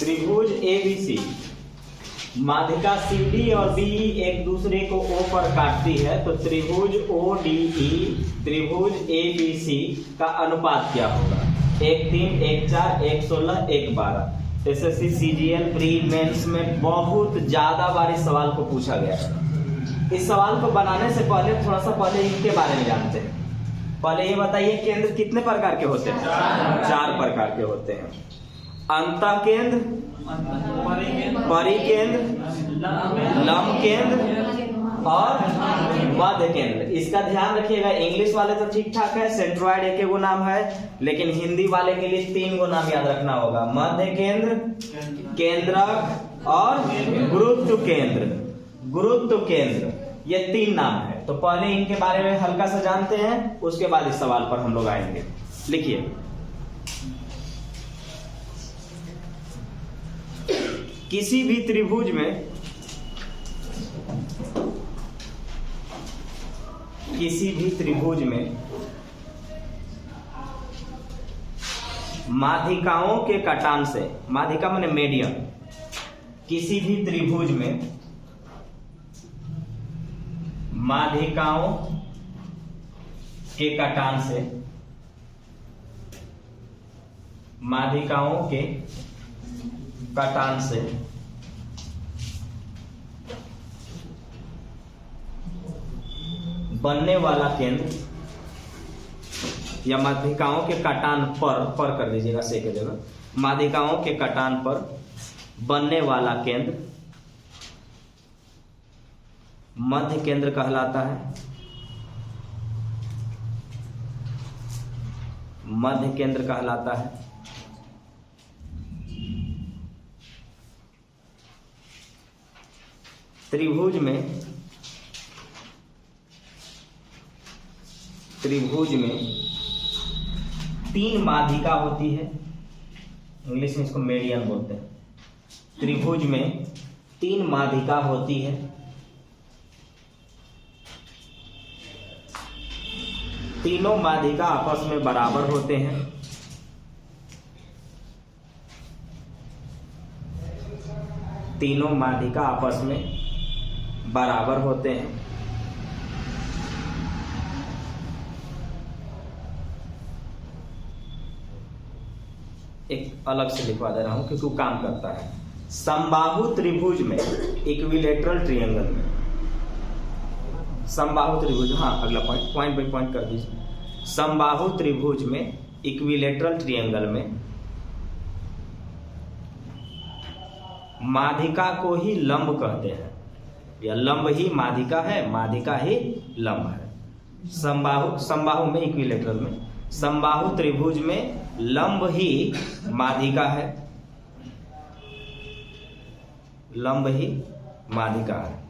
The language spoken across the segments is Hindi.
त्रिभुज ABC माध्यिका CD और BE एक दूसरे को O पर काटती है, तो त्रिभुज ODE त्रिभुज ABC का अनुपात क्या होगा? 1:3, 1:4, 1:16, 1:12। एसएससी CGL प्री मेंस में बहुत ज्यादा बार इस सवाल को पूछा गया है। इस सवाल को बनाने से पहले थोड़ा सा पहले इनके बारे में जानते हैं। पहले ये बताइए केंद्र कितने प्रकार के होते हैं? 4 प्रकार के होते हैं। अंतः केंद्र, परिकेंद्र, लंब केंद्र और मध्य केंद्र। इसका ध्यान रखिएगा, इंग्लिश वाले तो ठीक ठाक है, सेंट्रॉइड एक गो नाम है, लेकिन हिंदी वाले के लिए 3 गो नाम याद रखना होगा। मध्य केंद्र, केंद्रक और गुरुत्व केंद्र। गुरुत्व केंद्र ये 3 नाम है। तो पहले इनके बारे में हल्का सा जानते हैं, उसके बाद इस सवाल पर हम लोग आएंगे। लिखिए, किसी भी त्रिभुज में माध्यिकाओं के कटान से, माध्यिका माने मीडियम, किसी भी त्रिभुज में माध्यिकाओं के कटान से, माध्यिकाओं के कटान से बनने वाला केंद्र या माध्यिकाओं के कटान पर कर दीजिएगा से के जगह, माध्यिकाओं के कटान पर बनने वाला केंद्र मध्य केंद्र कहलाता है। मध्य केंद्र कहलाता है। त्रिभुज में 3 माध्यिका होती है, इंग्लिश में इसको मेडियन बोलते हैं। त्रिभुज में 3 माध्यिका होती है। तीनों माध्यिका आपस में बराबर होते हैं। तीनों माध्यिका आपस में बराबर होते हैं। एक अलग से लिखवा दे रहा हूं क्योंकि वो काम करता है। समबाहु त्रिभुज में, इक्विलेटरल ट्रायंगल में, समबाहु त्रिभुज, हाँ अगला पॉइंट बाय पॉइंट कर दीजिए। समबाहु त्रिभुज में, इक्विलेटरल ट्रायंगल में माध्यिका को ही लंब कहते हैं, या लंब ही माध्यिका है, माध्यिका ही लंब है। समबाहु में, इक्विलेटरल में, समबाहु त्रिभुज में लंब ही माध्यिका है, लंब ही माध्यिका है।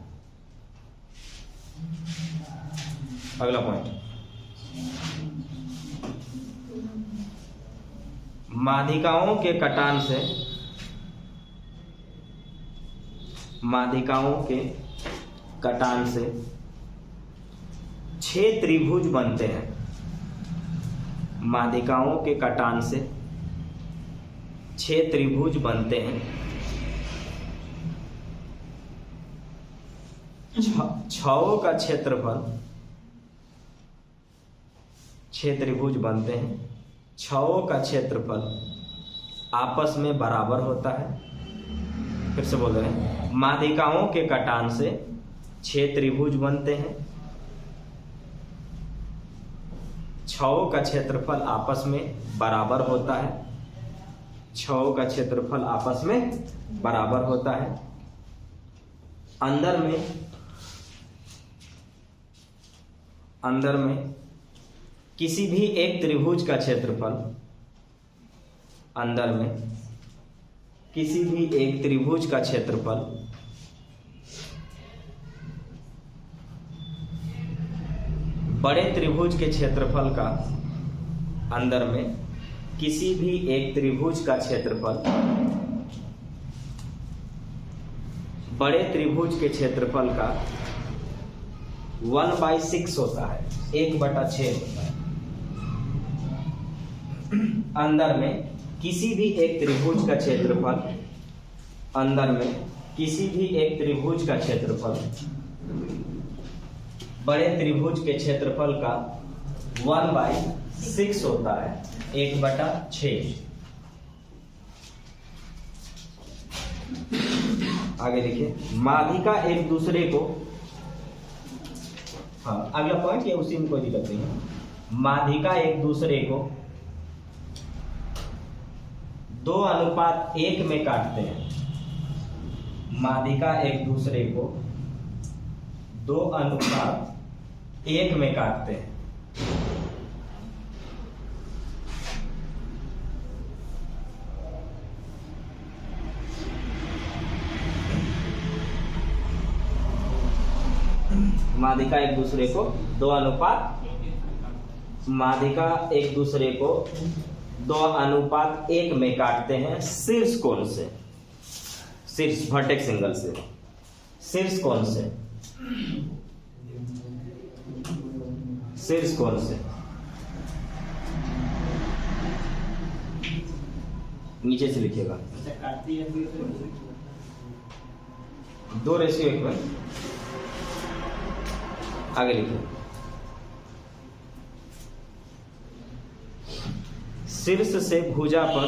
अगला पॉइंट, माध्यिकाओं के कटान से, माध्यिकाओं के कटान से 6 त्रिभुज बनते हैं। माध्यिकाओं के कटान से 6 त्रिभुज बनते हैं। 6 का क्षेत्रफल, 6 त्रिभुज बनते हैं। 6 का क्षेत्रफल आपस में बराबर होता है। फिर से बोल रहे हैं, माध्यिकाओं के कटान से 6 त्रिभुज बनते हैं। 6 का क्षेत्रफल आपस में बराबर होता है। 6 का क्षेत्रफल आपस में बराबर होता है। अंदर में किसी भी एक त्रिभुज का क्षेत्रफल, अंदर में किसी भी एक त्रिभुज का क्षेत्रफल बड़े त्रिभुज के क्षेत्रफल का, अंदर में किसी भी एक त्रिभुज का क्षेत्रफल बड़े त्रिभुज के क्षेत्रफल का 1/6 होता है, 1/6 होता है। अंदर में किसी भी एक त्रिभुज का क्षेत्रफल अंदर में किसी भी एक त्रिभुज का क्षेत्रफल, बड़े त्रिभुज के क्षेत्रफल का 1/6 होता है, 1/6। आगे देखिए, माध्यिका एक दूसरे को, हाँ अगला पॉइंट या उसी में कोई दिक्कत नहीं है। माध्यिका एक दूसरे को 2:1 में काटते हैं। माध्यिका एक दूसरे को 2:1 में काटते हैं। माध्यिका एक दूसरे को 2:1 में काटते हैं शीर्ष कोण से, शीर्ष वर्टेक्स एंगल से, शीर्ष कोण से, शीर्ष कोण से। नीचे से लिखिएगा 2:1 में। आगे लिखिए, शीर्ष से भुजा पर,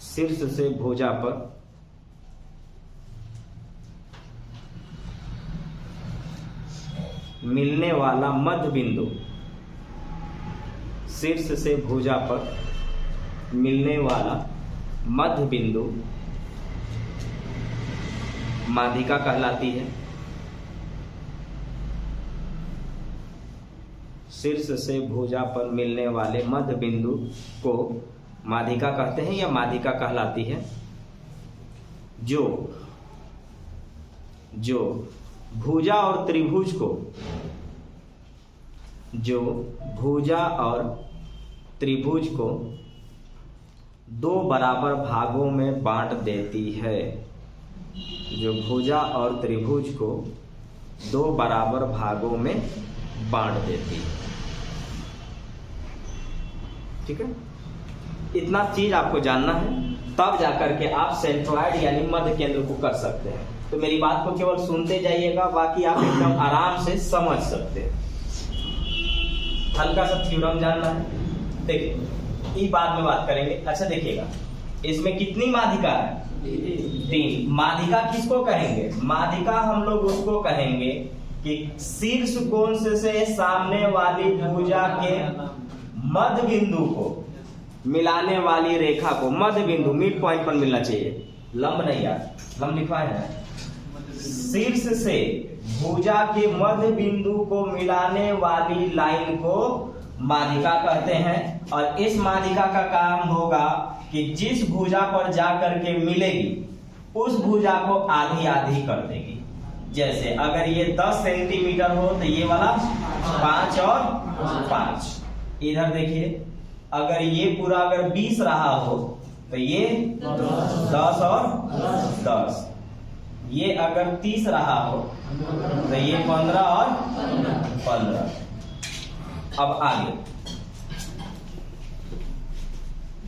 शीर्ष से भुजा पर मिलने वाला मध्य बिंदु, शीर्ष से भुजा पर मिलने वाला मध्य बिंदु माध्यिका कहलाती है। शीर्ष से भुजा पर मिलने वाले मध्य बिंदु को माध्यिका कहते हैं या माध्यिका कहलाती है। जो भुजा और त्रिभुज को, जो भुजा और त्रिभुज को 2 बराबर भागों में बांट देती है, जो भुजा और त्रिभुज को 2 बराबर भागों में बांट देती है। ठीक है, इतना चीज आपको जानना है, तब जाकर के आप सेंट्रॉइड यानी मध्य केंद्र को कर सकते हैं। तो मेरी बात को केवल सुनते जाइएगा, बाकी आप एकदम आराम से समझ सकते हैं। हल्का सा थ्योरम जानना है, देखिए ये बाद में बात करेंगे। अच्छा देखिएगा, इसमें कितनी माध्यिका है? 3। माध्यिका किसको कहेंगे? माध्यिका हम लोग उसको कहेंगे कि शीर्ष कोण से सामने वाली भुजा के मध्य बिंदु को मिलाने वाली रेखा को, मध्य बिंदु मिड पॉइंट पर मिलना चाहिए, लंब नहीं यार, लंब लिखवाए हैं। शीर्ष से भुजा के मध्य बिंदु को मिलाने वाली लाइन को माध्यिका कहते हैं। और इस माध्यिका का काम होगा कि जिस भुजा पर जाकर के मिलेगी उस भुजा को आधी आधी कर देगी। जैसे अगर ये 10 सेंटीमीटर हो तो ये वाला 5 और 5। इधर देखिए, अगर ये पूरा अगर 20 रहा हो तो ये 10 और 10। ये अगर 30 रहा हो तो ये 15 और 15। अब आगे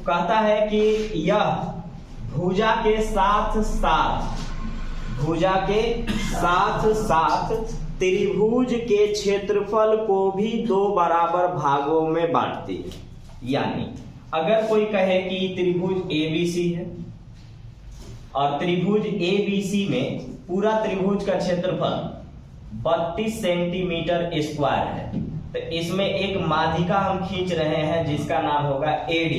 कहता है कि यह भुजा के साथ साथ, भुजा के साथ साथ त्रिभुज के क्षेत्रफल को भी 2 बराबर भागों में बांटती है। यानी अगर कोई कहे कि त्रिभुज ABC है और त्रिभुज ABC में पूरा त्रिभुज का क्षेत्रफल 32 सेंटीमीटर स्क्वायर है, तो इसमें एक माध्यिका हम खींच रहे हैं जिसका नाम होगा AD।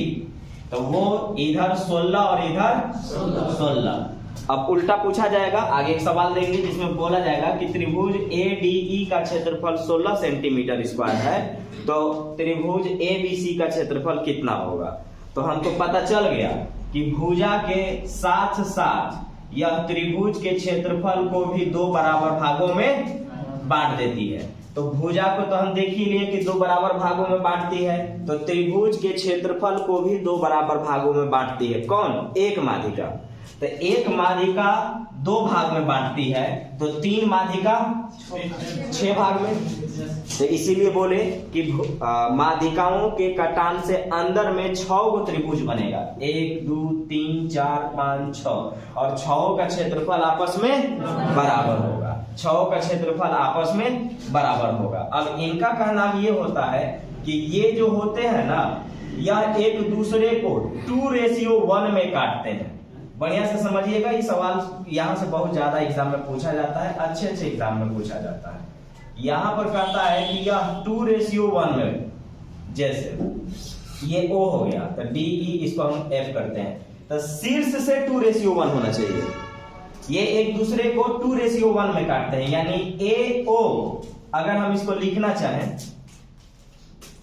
तो वो इधर 16 और इधर 16। अब उल्टा पूछा जाएगा, आगे एक सवाल देंगे जिसमें बोला जाएगा कि त्रिभुज ADE का क्षेत्रफल 16 सेंटीमीटर स्क्वायर है, तो त्रिभुज ABC का क्षेत्रफल कितना होगा। तो हमको पता चल गया कि भुजा के साथ साथ यह त्रिभुज के क्षेत्रफल को भी 2 बराबर भागों में बांट देती है। तो भुजा को तो हम देख ही लिए कि 2 बराबर भागों में बांटती है, तो त्रिभुज के क्षेत्रफल को भी 2 बराबर भागों में बांटती है। कौन? एक माध्यिका। तो एक माध्यिका 2 भाग में बांटती है, तो 3 माध्यिका 6 भाग में। तो इसीलिए बोले कि माध्यिकाओं के कटान से अंदर में 6 गो त्रिभुज बनेगा, 1 2 3 4 5 6, और 6 का क्षेत्रफल आपस में बराबर होगा। 6 का क्षेत्रफल आपस में बराबर होगा। अब इनका कहना ये होता है कि ये जो होते हैं ना, यह एक दूसरे को 2:1 में काटते हैं। बढ़िया से समझिएगा, ये सवाल यहाँ से बहुत ज्यादा एग्जाम में पूछा जाता है, अच्छे एग्जाम में पूछा जाता है। यहाँ पर कहता है कि यह 2:1 में, जैसे ये O हो गया तो DE, इसको हम F करते हैं, तो शीर्ष से 2:1 होना चाहिए। ये एक दूसरे को 2:1 में काटते हैं, यानी AO अगर हम इसको लिखना चाहें,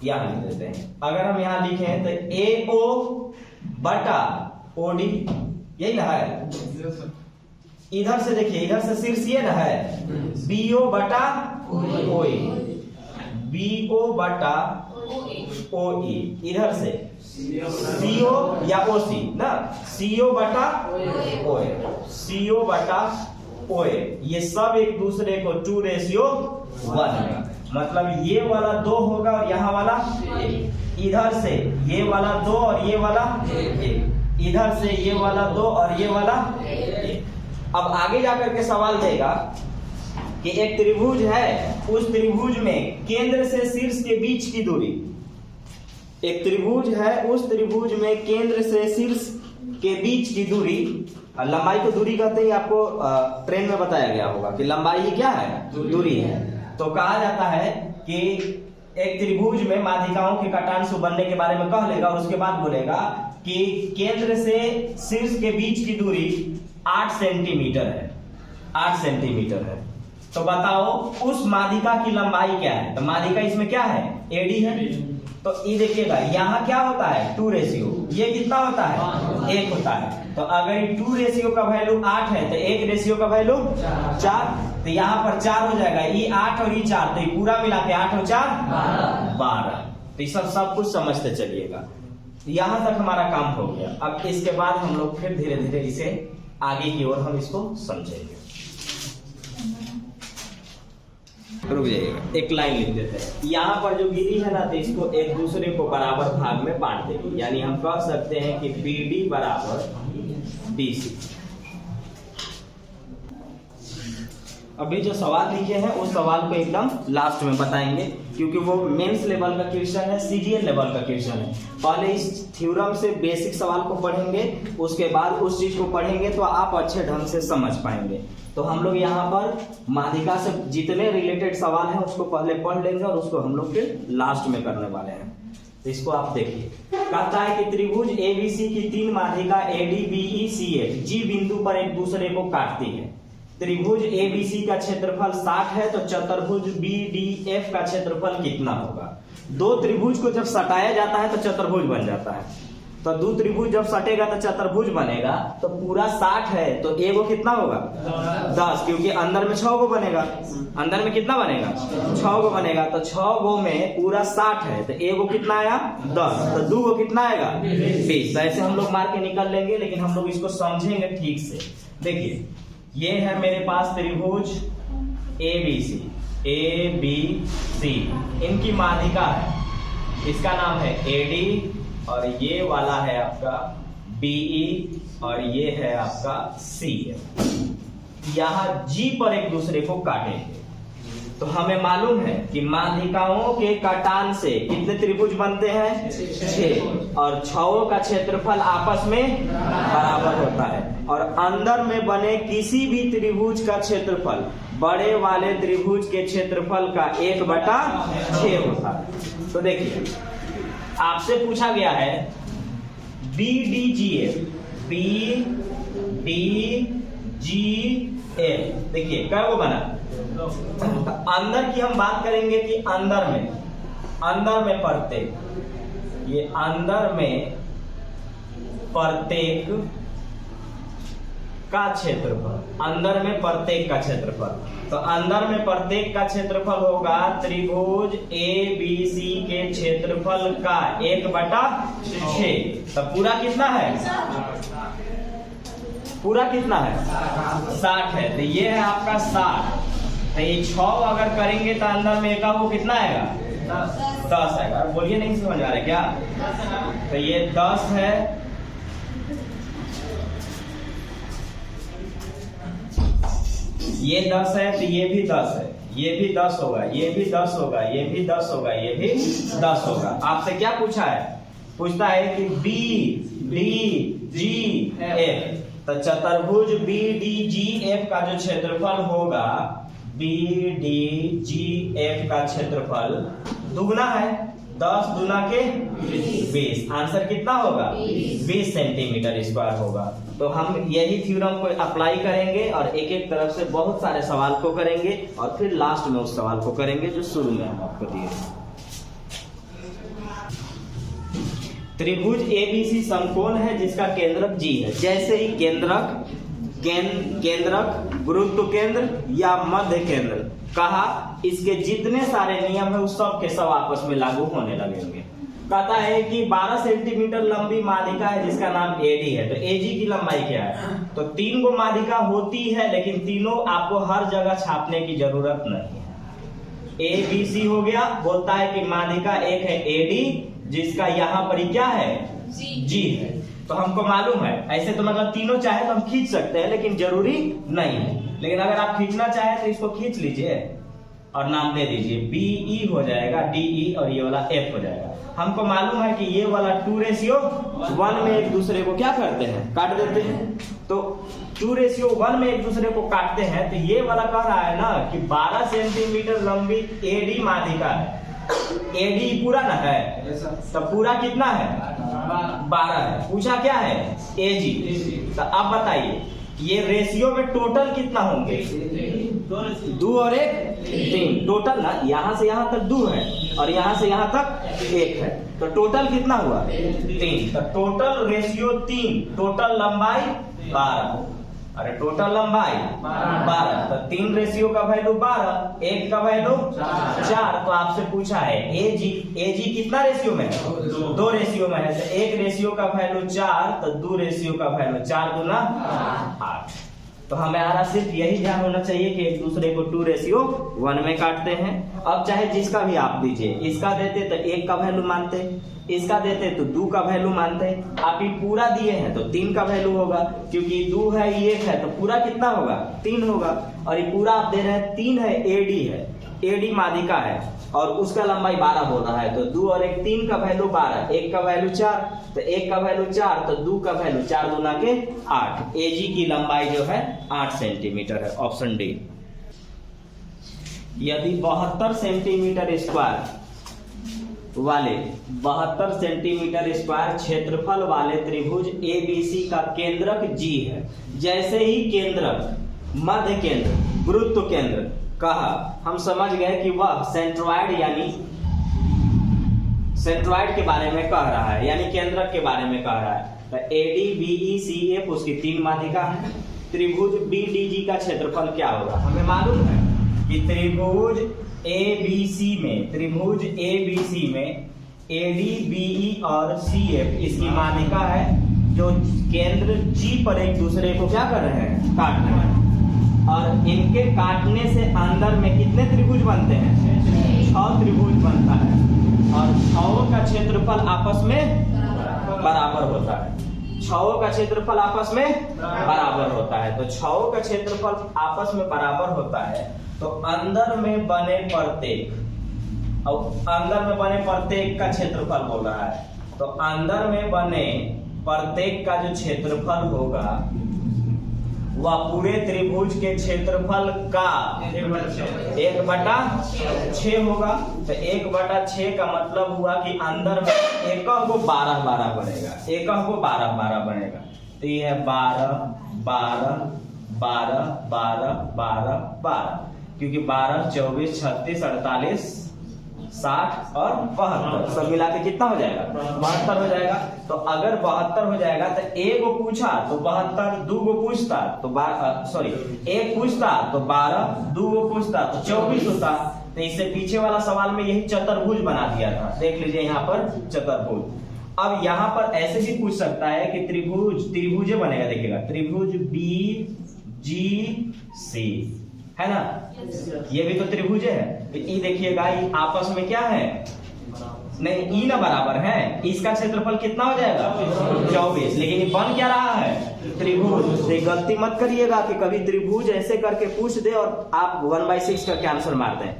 यहां लिख देते हैं। अगर हम यहां लिखें तो AO बटा OD, यही ना है। इधर से देखिए, इधर से शीर्ष ये ना है, BO बटा OE, BO बटा OE, इधर से CO या OC ना, CO बटा OA, CO बटा OA, ये सब एक दूसरे को 2:1 में, मतलब ये वाला 2 होगा और यहाँ वाला 1, इधर से ये वाला 2 और ये वाला 1, इधर से ये वाला 2 और ये वाला 1। अब आगे जाकर के सवाल देगा कि एक त्रिभुज है, उस त्रिभुज में केंद्र से शीर्ष के बीच की दूरी, एक त्रिभुज है, उस त्रिभुज में केंद्र से शीर्ष के बीच की दूरी, लंबाई को दूरी कहते हैं, आपको ट्रेन में बताया गया होगा कि लंबाई ही क्या है, दूरी है। तो कहा जाता है कि एक त्रिभुज में माध्यिकाओं के कटान बनने के बारे में कह लेगा, और उसके बाद बोलेगा कि केंद्र से शीर्ष के बीच की दूरी 8 सेंटीमीटर है, 8 सेंटीमीटर है। तो बताओ उस माध्यिका की लंबाई क्या है। तो माध्यिका इसमें क्या है, AD है। तो ये देखिएगा, यहाँ क्या होता है 2:, ये कितना होता है 1 होता है। तो अगर 2:, का वैल्यू 8 है तो 1:, का वैल्यू 4, तो यहाँ पर 4 हो जाएगा, ये 8 और ये 4, तो ये पूरा मिला के 8 और 4 12। तो ये सब कुछ समझते चलिएगा। यहाँ तक हमारा काम हो गया। अब इसके बाद हम लोग फिर धीरे धीरे इसे आगे की ओर हम इसको समझेंगे। रुक जाइएगा, एक लाइन लिख देते हैं। यहाँ पर जो गिरी है ना, तो इसको एक दूसरे को बराबर भाग में बांट देगी, यानी हम कह सकते हैं कि BD बराबर BC। अभी जो सवाल लिखे हैं उस सवाल को एकदम लास्ट में बताएंगे, क्योंकि वो मेंस लेवल का क्वेश्चन है, CGL लेवल का क्वेश्चन है। पहले इस थ्योरम से बेसिक सवाल को पढ़ेंगे, उसके बाद उस चीज को पढ़ेंगे तो आप अच्छे ढंग से समझ पाएंगे। तो हम लोग यहाँ पर माध्यिका से जितने रिलेटेड सवाल हैं उसको पहले पढ़ लेंगे, और उसको हम लोग फिर लास्ट में करने वाले हैं। तो इसको आप देखिए, कहता है कि त्रिभुज ABC की 3 माध्यिका AD BE CF G बिंदु पर एक दूसरे को काटती है। त्रिभुज ABC का क्षेत्रफल 60 है, तो चतुर्भुज BDF का क्षेत्रफल कितना होगा। 2 त्रिभुज को जब सटाया जाता है तो चतुर्भुज बन जाता है। तो 2 त्रिभुज जब सटेगा तो चतुर्भुज बनेगा। तो पूरा 60 है तो एगो कितना होगा 10, क्योंकि अंदर में 6 गो बनेगा। अंदर में कितना बनेगा 6 गो बनेगा। तो 6 गो में पूरा 60 है तो एगो कितना आया 10, तो 2 गो कितना आएगा 20। तो ऐसे हम लोग मार के निकल लेंगे, लेकिन हम लोग इसको समझेंगे ठीक से। देखिए, ये है मेरे पास त्रिभुज ABC, इनकी माध्यिका है, इसका नाम है AD, और ये वाला है आपका BE, और ये है आपका CF। यहाँ G पर एक दूसरे को काटेंगे। तो हमें मालूम है कि माध्यिकाओं के काटान से कितने त्रिभुज बनते हैं 6, और 6 का क्षेत्रफल आपस में बराबर होता है। और अंदर में बने किसी भी त्रिभुज का क्षेत्रफल बड़े वाले त्रिभुज के क्षेत्रफल का 1/6 होता है। तो देखिए, आपसे पूछा गया है BDGF, BDGF, देखिए क्या वो बना। अंदर की हम बात करेंगे कि अंदर में प्रत्येक, ये अंदर में प्रत्येक का क्षेत्रफल, अंदर में प्रत्येक का क्षेत्रफल। तो अंदर में प्रत्येक का क्षेत्रफल होगा त्रिभुज ABC के क्षेत्रफल का 1/6। तो पूरा कितना है पूरा कितना है 60 है, तो ये है आपका 60। तो ये 6 अगर करेंगे तो अंदर में एक वो कितना आएगा 10 आएगा। बोलिए नहीं समझ आ रहा है क्या? तो ये 10 है, ये 10 है, तो ये भी 10 है, ये भी 10 होगा, ये भी 10 होगा, ये भी 10 होगा, ये भी 10 होगा। आपसे क्या पूछा है? पूछता है कि बी डी जी एफ, तो चतुर्भुज बी डी जी एफ का जो क्षेत्रफल होगा, बी डी जी एफ का क्षेत्रफल दुगना है, 10 दूना के 20, आंसर कितना होगा 20 सेंटीमीटर स्क्वायर होगा। तो हम यही थ्योरम को अप्लाई करेंगे और एक एक तरफ से बहुत सारे सवाल को करेंगे और फिर लास्ट में उस सवाल को करेंगे जो शुरू में हम आपको दिए। त्रिभुज एबीसी समकोण है जिसका केंद्रक जी है। जैसे ही केंद्रक, गुरुत्व केंद्र या मध्य केंद्र कहा, इसके जितने सारे नियम है उस सब के सब आपस में लागू होने लगेंगे। कहता है कि 12 सेंटीमीटर लंबी माध्यिका है जिसका नाम एडी है, तो एजी की लंबाई क्या है? तो 3 गो माध्यिका होती है, लेकिन तीनों आपको हर जगह छापने की जरूरत नहीं है। ए बी सी हो गया, बोलता है कि माध्यिका एक है एडी जिसका यहाँ पर क्या है जी है। तो हमको मालूम है, ऐसे तो मतलब तीनों चाहे तो हम खींच सकते हैं, लेकिन जरूरी नहीं है। लेकिन अगर आप खींचना चाहे तो इसको खींच लीजिए और नाम दे दीजिए, बीई हो जाएगा डीई और ये वाला एफ हो जाएगा। हमको मालूम है कि ये वाला 2:1 में एक दूसरे को क्या करते हैं, काट देते हैं। तो 2:1 में एक दूसरे को काटते हैं, तो ये वाला कह रहा है ना कि 12 सेंटीमीटर लंबी एडी माध्यिका है। एडी पूरा ना है, तो पूरा कितना है 12 है। पूछा क्या है एजी। तो अब बताइए ये रेशियो में टोटल कितना होंगे, 2 और 1 3 टोटल ना, यहाँ से यहाँ तक 2 है और यहाँ से यहाँ तक 1 है, तो टोटल कितना हुआ 3। तो टोटल रेशियो 3, टोटल लंबाई 12। अरे टोटल लंबाई 12, तो 3 रेशियो का वैल्यू 12, 1 का वैल्यू 4। तो आपसे पूछा है एजी कितना रेशियो में है 2 रेशियो में है, तो 1 रेशियो का वैल्यू 4, तो 2 रेशियो का वैल्यू 4 दूना 8। तो हमारा सिर्फ यही ध्यान होना चाहिए कि एक दूसरे को 2:1 में काटते हैं। अब चाहे जिसका भी आप दीजिए, इसका देते तो 1 का वैल्यू मानते, इसका देते तो 2 का वैल्यू मानते। आप ये पूरा दिए हैं तो 3 का वैल्यू होगा, क्योंकि 2 है 1 है तो पूरा कितना होगा 3 होगा। और ये पूरा आप दे रहे हैं 3 है, एडी है, एडी माध्यिका है और उसका लंबाई 12 बोल रहा है, तो 2 और 1 3 का वैल्यू 12, 1 का वैल्यू 4, तो 1 का वैल्यू 4, तो 2 का वैल्यू 4 दूना के 8। एजी की लंबाई जो है 8 सेंटीमीटर है, ऑप्शन डी। यदि 72 सेंटीमीटर स्क्वायर वाले 72 सेंटीमीटर स्क्वायर क्षेत्रफल वाले त्रिभुज एबीसी का केंद्रक जी है। जैसे ही केंद्रक, मध्य केंद्र, गुरुत्व केंद्र कहा, हम समझ गए कि वह सेंट्रॉइड यानी सेंट्रॉइड के बारे में कह रहा है, यानी केंद्रक के बारे में कह रहा है। तो एडी बीई सी एफ उसकी 3 माध्यिका है। त्रिभुज बीडीजी का क्षेत्रफल क्या होगा? हमें मालूम है कि त्रिभुज एबीसी में एडी बीई और सी एफ इसकी माध्यिका है, जो केंद्र जी पर एक दूसरे को क्या कर रहे हैं, काट रहे हैं। और इनके काटने से अंदर में कितने त्रिभुज बनते हैं? 6 त्रिभुज बनता है और 6 का क्षेत्रफल आपस में बराबर होता है। 6 का क्षेत्रफल आपस में बराबर होता है, तो 6 का क्षेत्रफल आपस में बराबर होता है। तो अंदर में बने प्रत्येक, और अंदर में बने प्रत्येक का क्षेत्रफल बोल रहा है, तो अंदर में बने प्रत्येक का जो क्षेत्रफल होगा वह पूरे त्रिभुज के क्षेत्रफल का 1/6 होगा। तो 1/6 का मतलब हुआ कि अंदर में एक को 12 बनेगा, एक को 12 बनेगा। तो ये है 12 12 12 12 12 12, क्योंकि 12 24 36 48 60 और 72 सब मिला के कितना हो जाएगा 72 हो जाएगा। तो अगर 72 हो जाएगा तो एक को पूछा तो 72, 2 को पूछता तो 1 पूछता तो 12, 2 को पूछता तो 24 होता। तो इससे पीछे वाला सवाल में यही चतुर्भुज बना दिया था, देख लीजिए यहाँ पर चतुर्भुज। अब यहाँ पर ऐसे भी पूछ सकता है कि त्रिभुज बनेगा, देखिएगा त्रिभुज BGC है ना, ये भी तो त्रिभुज है। तो ई देखिएगा, ये आपस में क्या है, नहीं ई ना बराबर है, इसका क्षेत्रफल कितना हो जाएगा 24, लेकिन ये बन क्या रहा है त्रिभुज। तो गलती मत करिएगा कि कभी त्रिभुज ऐसे करके पूछ दे और आप 1/6 का आंसर मार दें,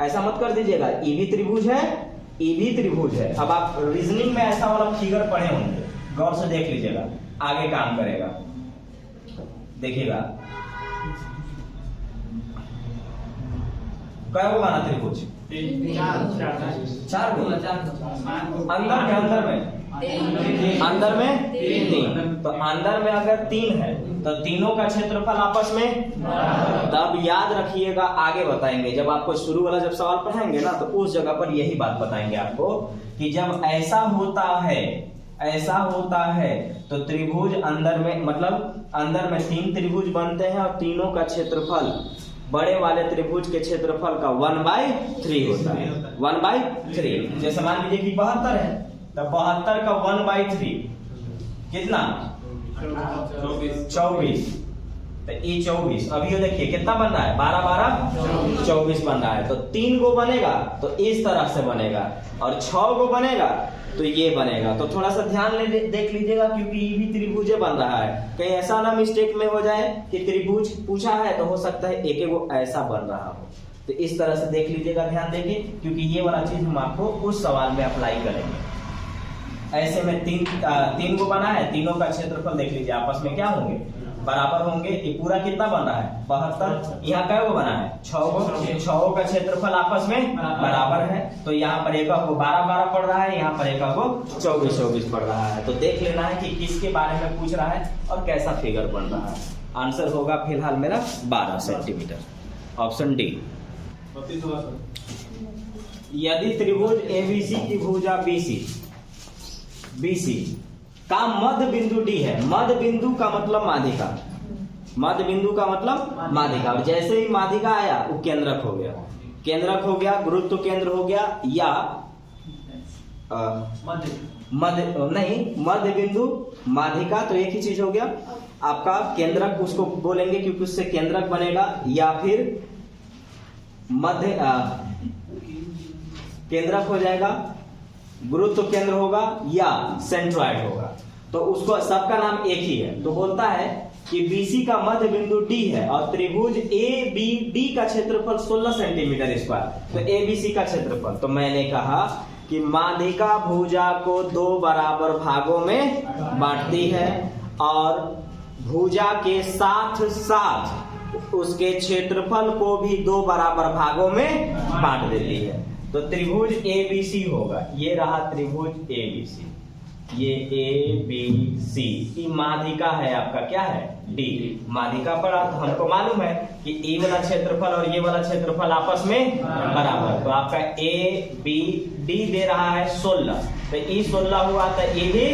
ऐसा मत कर दीजिएगा। ई भी त्रिभुज है, ई भी त्रिभुज है। अब आप रीजनिंग में ऐसा वाला फिगर पढ़े होंगे, गौर से देख लीजिएगा, आगे काम करेगा। देखिएगा क्या को बना त्रिभुज, 4 को, अंदर में 3। तो अंदर में अगर 3 है तो तीनों का क्षेत्रफल आपस में, तब याद रखिएगा, आगे बताएंगे जब आपको शुरू वाला जब सवाल पढ़ाएंगे ना, तो उस जगह पर यही बात बताएंगे आपको कि जब ऐसा होता है तो त्रिभुज अंदर में, मतलब अंदर में 3 त्रिभुज बनते हैं और तीनों का क्षेत्रफल बड़े वाले त्रिभुज के क्षेत्रफल का 1/3 होता है, 1/3। जैसे मान लीजिए कि 72 है, तो 72 का 1/3 कितना 24। तो ये 24, अब ये देखिए कितना बन रहा है, 12 24 बन रहा है। तो 3 गो बनेगा तो इस तरह से बनेगा, और 6 गो बनेगा तो ये बनेगा। तो थोड़ा सा ध्यान देख लीजिएगा, क्योंकि ये भी त्रिभुज बन रहा है। कहीं ऐसा ना मिस्टेक में हो जाए कि त्रिभुज पूछा है तो हो सकता है एक वो ऐसा बन रहा हो। तो इस तरह से देख लीजिएगा, ध्यान देके, क्योंकि ये वाला चीज हम आपको उस सवाल में अप्लाई करेंगे। ऐसे में 3 को बना है, तीनों का क्षेत्रफल देख लीजिए आपस में क्या होंगे, बराबर होंगे। ये पूरा कितना बन रहा है 72। यहाँ क्या बना है 6 का क्षेत्रफल आपस में बराबर है। तो यहाँ पर एक को 12 पड़ रहा है, यहाँ पर एक को 24 पड़ रहा है। तो देख लेना है कि किसके बारे में पूछ रहा है और कैसा फिगर बन रहा है। आंसर होगा फिलहाल मेरा 12 सेंटीमीटर, ऑप्शन डी। यदि त्रिभुज ABC की भुजा BC का मध्य बिंदु D है, मध्य बिंदु का मतलब माध्यिका, मध्य बिंदु का मतलब माध्यिका, और जैसे ही माध्यिका आया वो केंद्रक हो गया, गुरुत्व केंद्र हो गया, या मध्य बिंदु माध्यिका, तो एक ही चीज हो गया आपका। केंद्रक उसको बोलेंगे क्योंकि उससे केंद्रक बनेगा, या फिर मध्य केंद्रक हो जाएगा, गुरुत्व केंद्र होगा, या सेंट्रॉइड होगा। तो उसको सबका नाम एक ही है। तो बोलता है कि BC का मध्य बिंदु D है और त्रिभुज ABD का क्षेत्रफल 16 सेंटीमीटर स्क्वायर। तो ABC का क्षेत्रफल, तो मैंने कहा कि माध्यिका भुजा को 2 बराबर भागों में बांटती है और भुजा के साथ साथ उसके क्षेत्रफल को भी 2 बराबर भागों में बांट देती है। तो त्रिभुज ABC होगा, ये रहा त्रिभुज ABC, ये ABC की माध्यिका है आपका क्या है D। माध्यिका पड़ा तो हमको मालूम है कि ये वाला क्षेत्रफल और ये वाला क्षेत्रफल आपस में बराबर। तो आपका ABD दे रहा है 16, तो ये 16 हुआ तो ये भी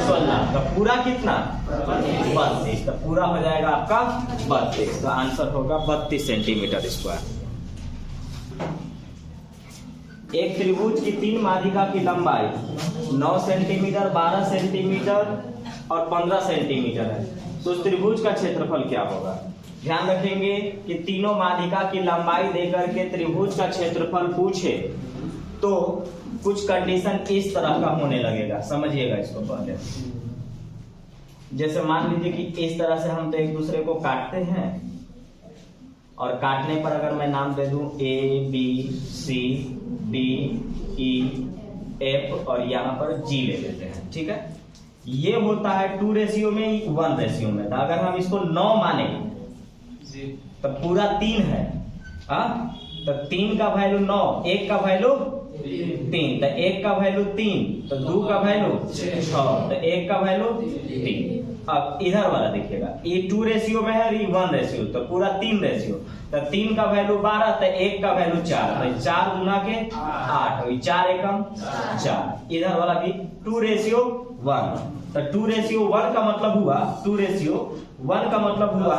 16, तो पूरा कितना 32, तो पूरा हो जाएगा आपका 32। तो आंसर होगा 32 सेंटीमीटर स्क्वायर। एक त्रिभुज की 3 माध्यिका की लंबाई 9 सेंटीमीटर, 12 सेंटीमीटर और 15 सेंटीमीटर है, तो उस त्रिभुज का क्षेत्रफल क्या होगा। ध्यान रखेंगे कि तीनों माध्यिका की लंबाई देकर के त्रिभुज का क्षेत्रफल पूछे तो कुछ कंडीशन इस तरह का होने लगेगा, समझिएगा इसको पहले। जैसे मान लीजिए कि इस तरह से हम तो एक दूसरे को काटते हैं, और काटने पर अगर मैं नाम दे दूं ABCDEF और यहाँ पर G ले लेते हैं, ठीक है। ये होता है 2 रेशियो में, 1 रेशियो में। तो अगर हम इसको 9 माने तो पूरा 3 है, तो 3 का वैल्यू 9, 1 का वैल्यू 3, तो 1 का वैल्यू 3, तो 2 का वैल्यू 6, तो 1 का वैल्यू 3। अब इधर वाला देखिएगा, ये 2 रेशियो में है और ये 1 रेशियो, तो पूरा 3 रेशियो। तो 3 का वैल्यू 12, तो 1 का वैल्यू 4, तो 4 गुना के 8, 4 एकम 4। इधर वाला भी 2:1, तो 2:1 का मतलब हुआ 2:1 का मतलब हुआ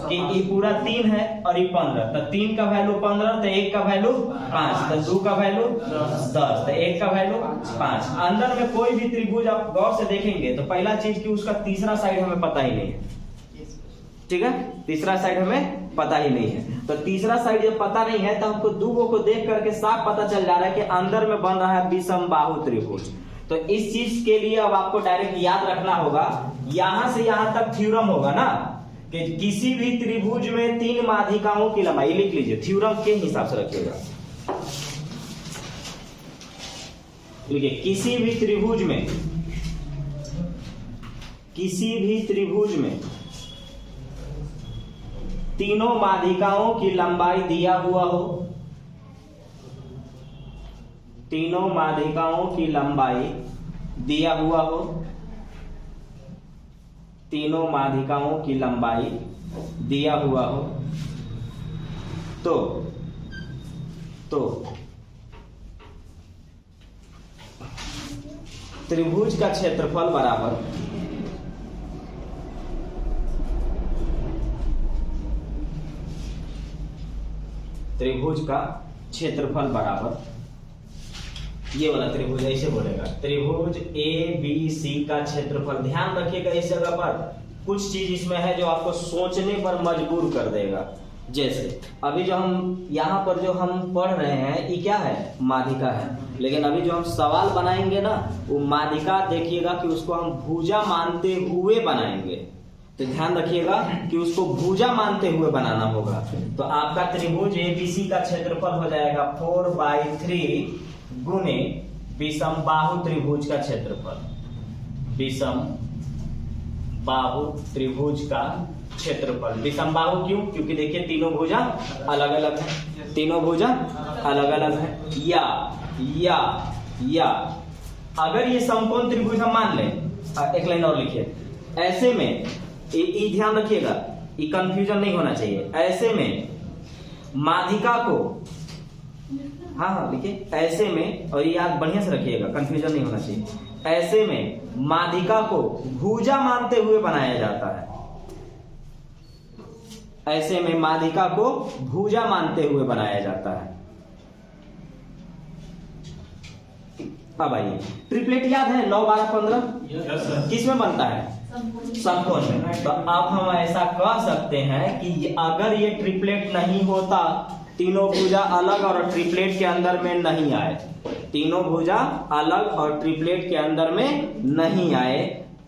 कि ये पूरा 3 है और ये 15, तो 3 का वैल्यू 15, तो 1 का वैल्यू 5, तो 2 का वैल्यू 10, तो 1 का वैल्यू 5। अंदर में कोई भी त्रिभुज आप गौर से देखेंगे तो पहला चीज कि उसका तीसरा साइड हमें पता ही नहीं है, ठीक है, तीसरा साइड हमें पता ही नहीं है। तो तीसरा साइड जब पता नहीं है तो हमको दूगों को देख करके साफ पता चल जा रहा है कि अंदर में बन रहा है विषमबाहु त्रिभुज। तो इस चीज के लिए अब आपको डायरेक्ट याद रखना होगा, यहां से यहां तक थ्योरम होगा ना कि किसी भी त्रिभुज में 3 माध्यिकाओं की लंबाई, लिख लीजिए थ्योरम के हिसाब से रखिएगा। देखिए किसी भी त्रिभुज में तीनों माध्यिकाओं की लंबाई दिया हुआ हो, तीनों माध्यिकाओं की लंबाई दिया हुआ हो, तीनों माध्यिकाओं की लंबाई दिया हुआ हो, तो त्रिभुज का क्षेत्रफल बराबर ये वाला त्रिभुज ऐसे बोलेगा, त्रिभुज ABC का क्षेत्रफल। ध्यान रखिएगा इस जगह पर कुछ चीज इसमें है जो आपको सोचने पर मजबूर कर देगा। जैसे अभी जो हम यहाँ पर जो हम पढ़ रहे हैं ये क्या है, माध्यिका है, लेकिन अभी जो हम सवाल बनाएंगे ना वो माध्यिका देखिएगा कि उसको हम भुजा मानते हुए बनाएंगे। तो ध्यान रखिएगा कि उसको भुजा मानते हुए बनाना होगा। तो आपका त्रिभुज ABC का क्षेत्रफल हो जाएगा 4/3 गुने विषमबाहु त्रिभुज का क्षेत्रफल, विषमबाहु त्रिभुज का क्षेत्रफल। विषमबाहु क्यों? क्योंकि देखिए तीनों भुजा अलग अलग है, तीनों भुजा अलग अलग है। या अगर ये समकोण त्रिभुज हम मान लें, एक लाइन और लिखिए, ऐसे में ये ध्यान रखिएगा, ये कंफ्यूजन नहीं होना चाहिए। ऐसे में माध्यिका को, हाँ लिखिए, ऐसे में, और ये याद बढ़िया से रखिएगा, कंफ्यूजन नहीं होना चाहिए। ऐसे में माध्यिका को भुजा मानते हुए बनाया जाता है, ऐसे में माध्यिका को भुजा मानते हुए बनाया जाता है। अब आइए, ट्रिपलेट याद है 9, 12, 15 किस में बनता है? समकोण में। तो अब हम ऐसा कह सकते हैं कि अगर ये ट्रिपलेट नहीं होता, तीनों भुजा अलग और ट्रिपलेट के अंदर में नहीं आए, तीनों भुजा अलग और ट्रिपलेट के अंदर में नहीं आए,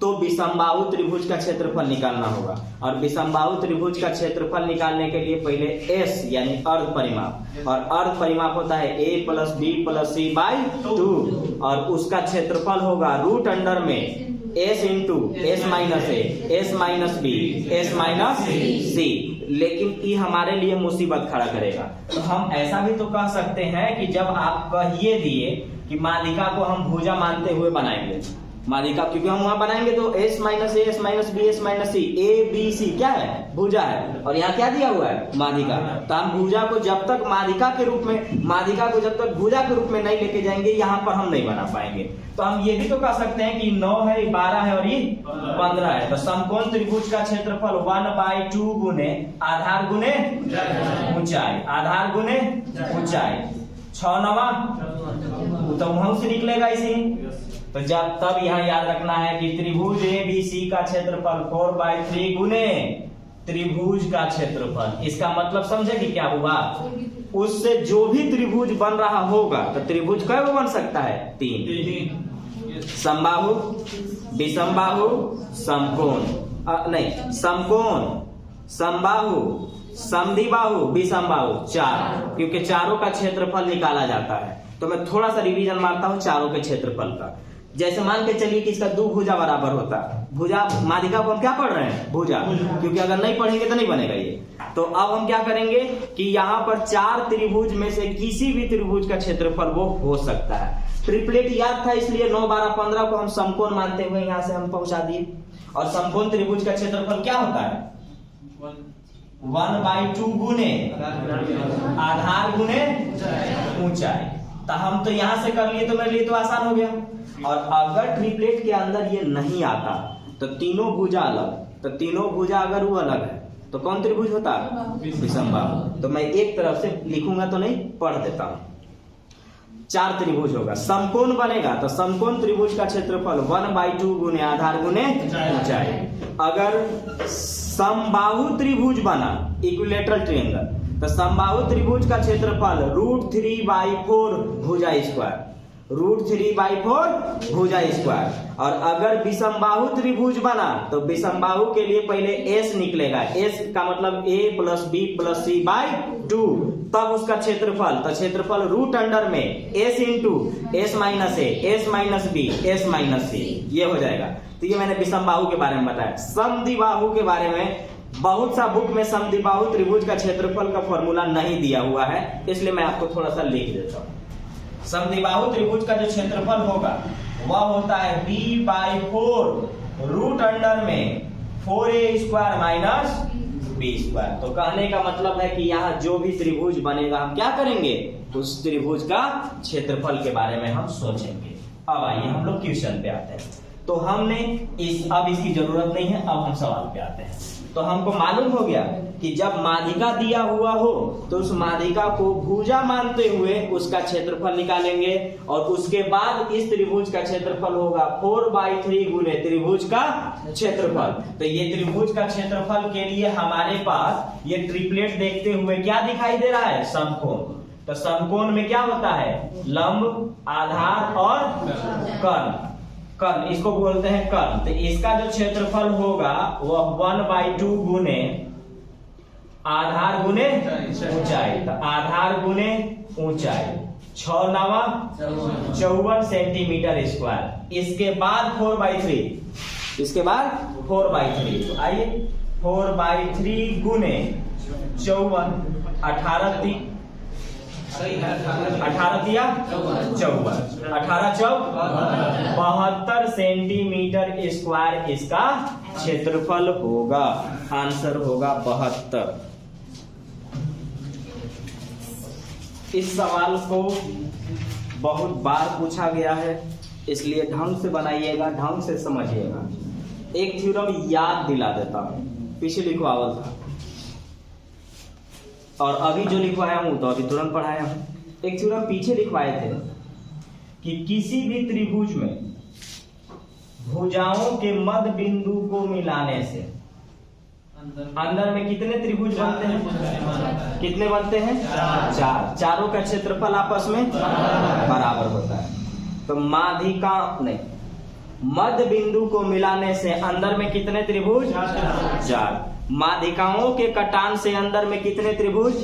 तो विषमबाहु त्रिभुज का क्षेत्रफल निकालना होगा। और विषमबाहु त्रिभुज का क्षेत्रफल निकालने के लिए पहले S यानी अर्ध परिमाप, और अर्ध परिमाप होता है A + B + C/2, और उसका क्षेत्रफल होगा रूट अंडर में S × S - A, S - B, S - C। लेकिन ये हमारे लिए मुसीबत खड़ा करेगा। तो हम ऐसा भी तो कह सकते हैं कि जब आप कहिए दिए कि माध्यिका को हम भुजा मानते हुए बनाएंगे, माध्यिका क्योंकि हम वहां बनाएंगे तो S - A, S - B, S - C, A B C क्या है? भुजा है, और यहाँ क्या दिया हुआ है? माध्यिका। तो हम भुजा को जब तक माध्यिका के रूप में, माध्यिका को जब तक भुजा के रूप में नहीं लेके जाएंगे, यहाँ पर हम नहीं बना पाएंगे। तो हम ये भी तो कह सकते हैं कि 9 है, 12 है और ये 15 है। तो समकोण त्रिभुज का क्षेत्रफल 1/2 गुने आधार गुने ऊंचाई, आधार गुने ऊंचाई, 6×9 तो वहां से निकलेगा इसी। तो जब तब यहाँ याद रखना है कि त्रिभुज ABC का क्षेत्रफल 4/3 गुने त्रिभुज का क्षेत्रफल। इसका मतलब समझे कि क्या हुआ? उससे जो भी त्रिभुज बन रहा होगा, तो त्रिभुज कै बन सकता है? 3। समबाहु, विषमबाहु, समकोण, नहीं समकोण, समबाहु, समद्विबाहु, विषमबाहु, 4, क्योंकि चारों का क्षेत्रफल निकाला जाता है। तो मैं थोड़ा सा रिवीजन मारता हूं चारों के क्षेत्रफल का। जैसे मान के चलिए कि इसका 2 भुजा बराबर होता है, भुजा माध्यिका को हम क्या पढ़ रहे हैं? भुजा, क्योंकि अगर नहीं पढ़ेंगे तो नहीं बनेगा ये। तो अब हम क्या करेंगे कि यहाँ पर 4 त्रिभुज में से किसी भी त्रिभुज का क्षेत्रफल वो हो सकता है। ट्रिपलेट याद था, इसलिए 9, 12, 15 को हम समकोण मानते हुए यहाँ से हम पहुंचा दिए। और समकोण त्रिभुज का क्षेत्रफल क्या होता है? 1/2 गुने आधार गुने ऊंचाई। तो हम तो यहां से कर लिए तो मेरे लिए तो आसान हो गया। और अगर ट्रिपलेट के अंदर ये नहीं आता तो तीनों भुजा अलग, तो तीनों भुजा अगर वो अलग है तो कौन त्रिभुज होता? विषमबाहु। तो मैं एक तरफ से लिखूंगा तो नहीं, पढ़ देता हूं। 4 त्रिभुज होगा, समकोण बनेगा तो समकोण त्रिभुज का क्षेत्रफल 1/2 गुने आधार गुने ऊंचाई। अगर समबाहु त्रिभुज बना, इक्विलेटरल ट्रायंगल, तो समबाहु त्रिभुज का क्षेत्रफल √3/4 भुजा स्क्वायर, √3/4 भुजा स्क्वायर। और अगर विषमबाहु त्रिभुज बना तो विषमबाहु के लिए पहले S निकलेगा, S का मतलब A + B + C/2, तब उसका क्षेत्रफल, तो क्षेत्रफल रूट अंडर में S × S - A, S - B, S - C, ये हो जाएगा। तो ये मैंने विषमबाहु के बारे में बताया। समद्विबाहु के बारे में बहुत सा बुक में समद्विबाहु त्रिभुज का क्षेत्रफल का फॉर्मूला नहीं दिया हुआ है, इसलिए मैं आपको थोड़ा सा लिख देता हूं। समद्विबाहु त्रिभुज का जो क्षेत्रफल होगा वह होता है B/4 रूट अंडर में 4A² - B²। तो कहने का मतलब है कि यहाँ जो भी त्रिभुज बनेगा हम क्या करेंगे, उस त्रिभुज का क्षेत्रफल के बारे में हम सोचेंगे। अब आइए हम लोग क्वेश्चन पे आते हैं। तो हमने अब इसकी जरूरत नहीं है, अब हम सवाल पे आते हैं। तो हमको मालूम हो गया कि जब माध्यिका दिया हुआ हो तो उस माध्यिका को भुजा मानते हुए उसका क्षेत्रफल निकालेंगे, और उसके बाद इस त्रिभुज का क्षेत्रफल होगा 4/3 गुने त्रिभुज का क्षेत्रफल। तो ये त्रिभुज का क्षेत्रफल के लिए हमारे पास ये ट्रिपलेट देखते हुए क्या दिखाई दे रहा है, समकोण। तो समकोण में क्या होता है, लंब, आधार और कर्ण। कर्ण इसको बोलते हैं कर्ण। तो इसका जो क्षेत्रफल होगा वह 1/2 गुने आधार गुने ऊंचाई। तो आधार गुने ऊंचाई 6×9 54 सेंटीमीटर स्क्वायर। इसके बाद 4/3, इसके बाद 4/3। तो आइए 4/3 गुने 54, 18 तिया 18 चौक 72 सेंटीमीटर स्क्वायर इसका क्षेत्रफल होगा। आंसर होगा 72। इस सवाल को बहुत बार पूछा गया है, इसलिए ढंग से बनाइएगा, ढंग से समझिएगा। एक थ्योरम याद दिला देता हूं, पीछे लिखवावल था और अभी जो लिखवाया हूं तो अभी तुरंत पढ़ाया हूं। एक थ्योरम पीछे लिखवाए थे कि किसी भी त्रिभुज में भुजाओं के मध्य बिंदु को मिलाने से अंदर में कितने त्रिभुज बनते हैं, कितने बनते हैं, 4। चारों का क्षेत्रफल आपस में बराबर होता है। तो माध्यिका नहीं, मध्य बिंदु को मिलाने से अंदर में कितने त्रिभुज, 4। माध्यिकाओं के कटान से अंदर में कितने त्रिभुज,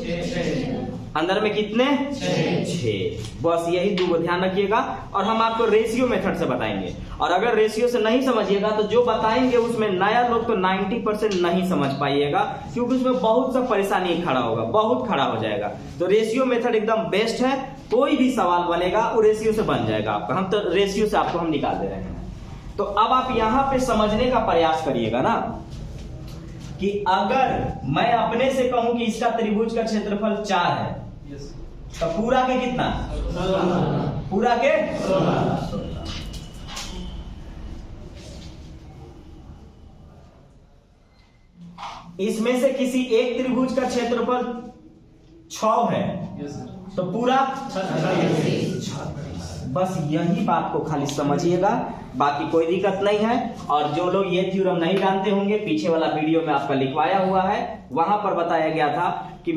अंदर में कितने, 6। बस यही 2 ध्यान रखिएगा, और हम आपको रेशियो मेथड से बताएंगे। और अगर रेशियो से नहीं समझिएगा तो जो बताएंगे उसमें नया लोग तो 90% नहीं समझ पाइएगा, क्योंकि उसमें बहुत सा परेशानी खड़ा होगा, बहुत खड़ा हो जाएगा। तो रेशियो मेथड एकदम बेस्ट है। कोई भी सवाल बनेगा वो रेशियो से बन जाएगा आपका। हम तो रेशियो से आपको हम निकाल दे रहे हैं। तो अब आप यहाँ पे समझने का प्रयास करिएगा ना, कि अगर मैं अपने से कहूं कि इसका त्रिभुज का क्षेत्रफल 4 है, तो पूरा के कितना, पूरा के 16। इसमें से किसी एक त्रिभुज का क्षेत्रफल 6 है, तो पूरा 36। बस यही बात को खाली समझिएगा, बाकी कोई दिक्कत नहीं है। और जो लोग ये थ्योरम नहीं जानते होंगे, पीछे वाला वीडियो में आपका लिखवाया हुआ है, वहां पर बताया गया था कि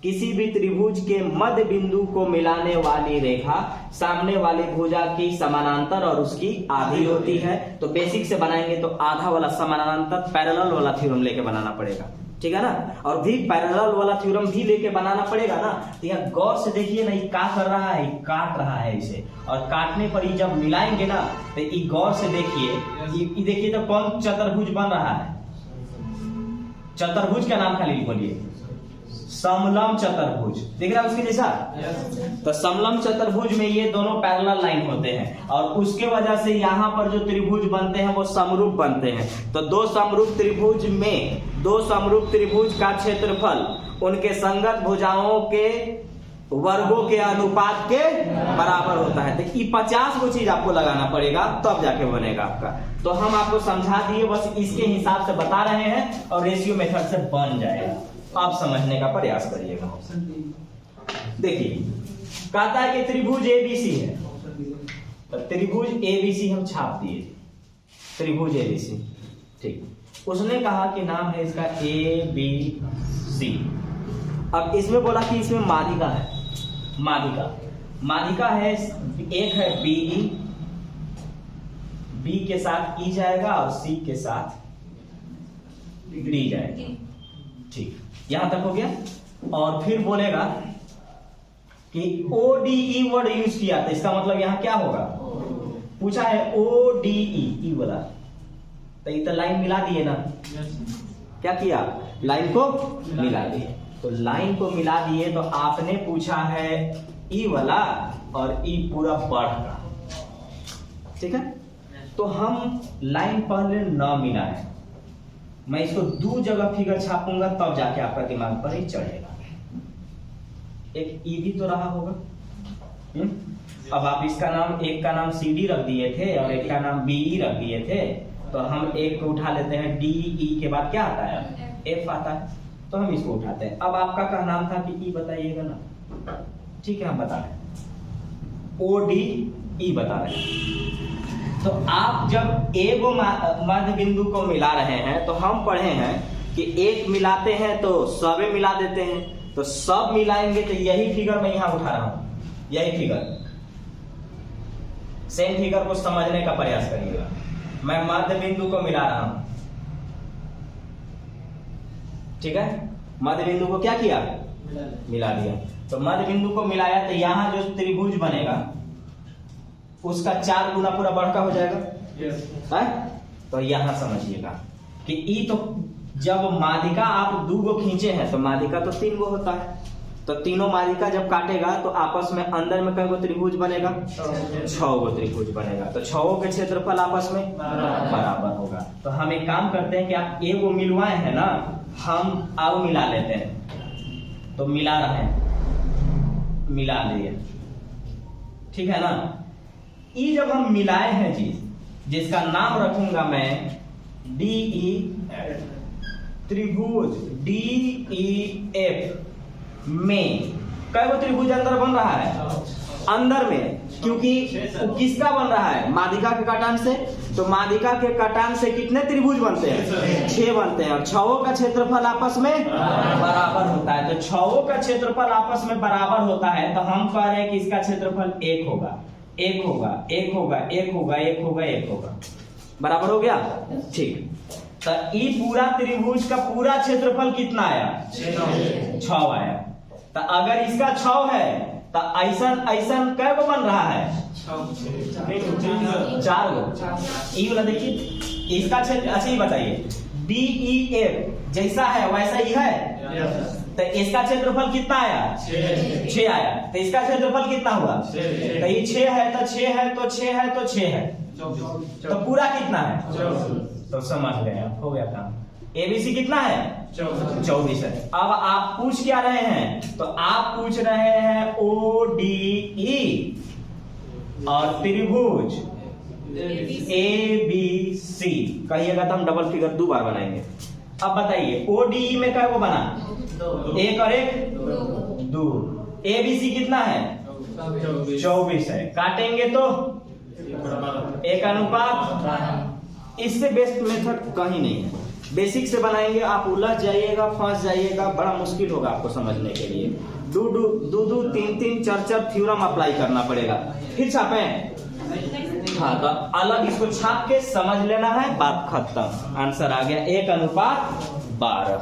किसी भी त्रिभुज के मध्य बिंदु को मिलाने वाली रेखा सामने वाली भुजा की समानांतर और उसकी आधी होती है। तो बेसिक से बनाएंगे तो आधा वाला समानांतर पैरेलल वाला थ्योरम लेके बनाना पड़ेगा, ठीक है ना। और भी पैरेलल वाला थ्योरम भी लेके बनाना पड़ेगा ना। तो यहाँ गौर से देखिए ना, ये क्या कर रहा है, काट रहा है इसे, और काटने पर ही जब मिलाएंगे ना तो ये गौर से देखिए, ये देखिए तो कौन चतुर्भुज बन रहा है। चतुर्भुज का नाम खाली बोलिए, समलंब चतुर्भुज दिख रहा है उसकी दिशा। तो समलंब चतुर्भुज में ये दोनों पैरेलल लाइन होते हैं, और उसके वजह से यहाँ पर जो त्रिभुज बनते हैं वो समरूप बनते हैं। तो 2 समरूप त्रिभुज में दो समरूप त्रिभुज का क्षेत्रफल उनके संगत भुजाओं के वर्गों के अनुपात के बराबर होता है। तो ये 50 को चीज आपको लगाना पड़ेगा तब जाके बनेगा आपका। तो हम आपको समझा दिए, बस इसके हिसाब से बता रहे हैं और रेशियो मेथड से बन जाएगा। आप समझने का प्रयास करिएगा। देखिए कहता है कि त्रिभुज एबीसी है, तो त्रिभुज एबीसी हम छाप दिए, त्रिभुज एबीसी, ठीक। उसने कहा कि नाम है इसका ए बी सी। अब इसमें बोला कि इसमें माध्यिका है, माध्यिका है, एक है बी, बी के साथ ई जाएगा और सी के साथ डी जाएगा, ठीक। यहां तक हो गया। और फिर बोलेगा कि ODE वर्ड यूज किया, तो इसका मतलब यहां क्या होगा, पूछा है ODE ई वाला, तो ये तो लाइन मिला दिए ना, क्या किया, लाइन को मिला दिए। तो लाइन को मिला दिए तो आपने पूछा है ई वाला और ई पूरा बढ़ का, ठीक है। तो हम लाइन पहले न मिलाएं, मैं इसको दो जगह फिगर छापूंगा तब जाके आपका दिमाग पर ही चढ़ेगा। एक ई भी तो रहा होगा, अब आप इसका नाम, एक का नाम CD रख दिए थे और एक का नाम BE रख दिए थे, तो हम एक को उठा लेते हैं, DE के बाद क्या आता है, F आता है, तो हम इसको उठाते हैं। अब आपका का नाम था कि E बताइएगा ना, ठीक है, हम बता रहे हैं ODE बता रहे हैं। तो आप जब एक मध्य बिंदु को मिला रहे हैं तो हम पढ़े हैं कि एक मिलाते हैं तो सबे मिला देते हैं, तो सब मिलाएंगे तो यही फिगर मैं यहां उठा रहा हूं, यही फिगर, सेम फिगर को समझने का प्रयास करिएगा। मैं मध्य बिंदु को मिला रहा हूं, ठीक है, मध्य बिंदु को क्या किया, मिला दिया। तो मध्य बिंदु को मिलाया तो यहां जो त्रिभुज बनेगा उसका 4 गुना पूरा बढ़का हो जाएगा, है? तो यहां समझिएगा कि ई, तो जब माध्यिका आप 2 गो खींचे हैं तो माध्यिका तो 3 गो होता है, तो तीनों माध्यिका जब काटेगा तो आपस में अंदर में कई गो त्रिभुज बनेगा, 6 गो त्रिभुज बनेगा। तो 6 के क्षेत्रफल आपस में बराबर होगा। तो हम एक काम करते हैं कि आप ए वो मिलवाए हैं ना, हम आओ मिला लेते हैं, तो मिला रहे हैं, मिला लिए, ठीक है ना। ई जब हम मिलाए हैं चीज, जिसका नाम रखूंगा मैं DE, त्रिभुज DEF में कई गो त्रिभुज अंदर बन रहा है, अंदर में, क्योंकि किसका बन रहा है, माध्यिका के काटान से। तो माध्यिका के काटान से कितने त्रिभुज बनते हैं, 6 बनते हैं, और 6 का क्षेत्रफल आपस में बराबर होता है। तो 6 का क्षेत्रफल आपस में बराबर होता है, तो हम कह रहे हैं कि इसका क्षेत्रफल 1 होगा, 1 होगा, 1 होगा, 1 होगा, 1 होगा, 1 होगा, बराबर हो गया, ठीक। तो ई पूरा त्रिभुज का पूरा क्षेत्रफल कितना आया, 6 आया। तो अगर इसका 6 है तो ऐसन ऐसन कै गो बन रहा है, 4 गो। ई वाला देखिए, इसका क्षेत्र, अच्छा ये बताइए DEF जैसा है वैसा ही है, तो इसका क्षेत्रफल कितना आया, 6 आया। तो इसका क्षेत्रफल कितना हुआ, तो ये 6 है तो 6 है तो 6 है तो 6 है, तो पूरा कितना है, तो समझ गए, हो गया काम। ABC कितना है, 24 है। अब आप पूछ क्या रहे हैं, तो आप पूछ रहे हैं ODE और त्रिभुज ABC, कहिएगा तो हम डबल फिगर 2 बार बनाएंगे। अब बताइए ODE में क्या वो बना, 1 और 1 2, ABC कितना है, 24 है, काटेंगे तो 1 अनुपात। इससे बेस्ट मेथड कहीं नहीं है, बेसिक से बनाएंगे, आप उलझ जाइएगा, फंस जाइएगा, बड़ा मुश्किल होगा आपको समझने के लिए। 2 3 4 थ्योरम अप्लाई करना पड़ेगा, फिर छापें। हाँ, तो अलग इसको छाप के समझ लेना है, बात खत्म, आंसर आ गया 1 अनुपात 12।